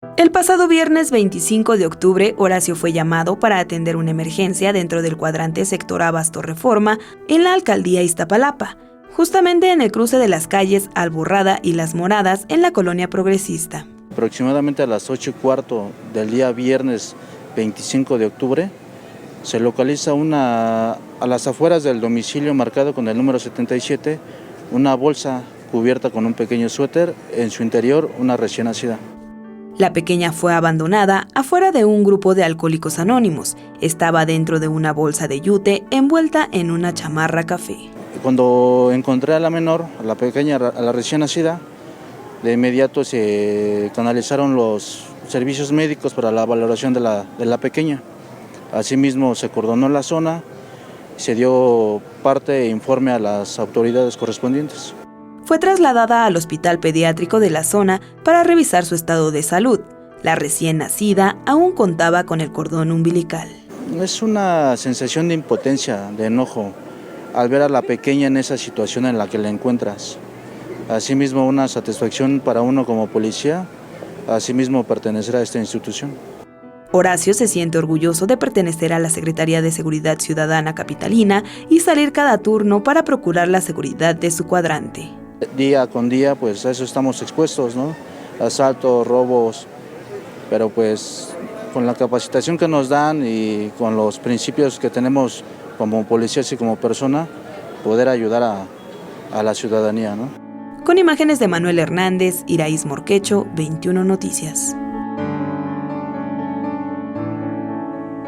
El pasado viernes 25 de octubre, Horacio fue llamado para atender una emergencia dentro del cuadrante sector Abasto Reforma en la alcaldía Iztapalapa, justamente en el cruce de las calles Alborrada y Las Moradas en la colonia progresista. Aproximadamente a las 8:15 del día viernes 25 de octubre, se localiza a las afueras del domicilio marcado con el número 77, una bolsa cubierta con un pequeño suéter, en su interior una recién nacida. La pequeña fue abandonada afuera de un grupo de alcohólicos anónimos. Estaba dentro de una bolsa de yute envuelta en una chamarra café. Cuando encontré a la menor, a la pequeña, a la recién nacida, de inmediato se canalizaron los servicios médicos para la valoración de la pequeña. Asimismo se cordonó la zona, se dio parte e informe a las autoridades correspondientes. Fue trasladada al hospital pediátrico de la zona para revisar su estado de salud. La recién nacida aún contaba con el cordón umbilical. Es una sensación de impotencia, de enojo, al ver a la pequeña en esa situación en la que la encuentras. Asimismo, una satisfacción para uno como policía, asimismo pertenecer a esta institución. Horacio se siente orgulloso de pertenecer a la Secretaría de Seguridad Ciudadana Capitalina y salir cada turno para procurar la seguridad de su cuadrante. Día con día, pues a eso estamos expuestos, ¿no? Asaltos, robos, pero pues con la capacitación que nos dan y con los principios que tenemos como policías y como persona, poder ayudar a la ciudadanía, ¿no? Con imágenes de Manuel Hernández, Iraís Morquecho, 21 Noticias.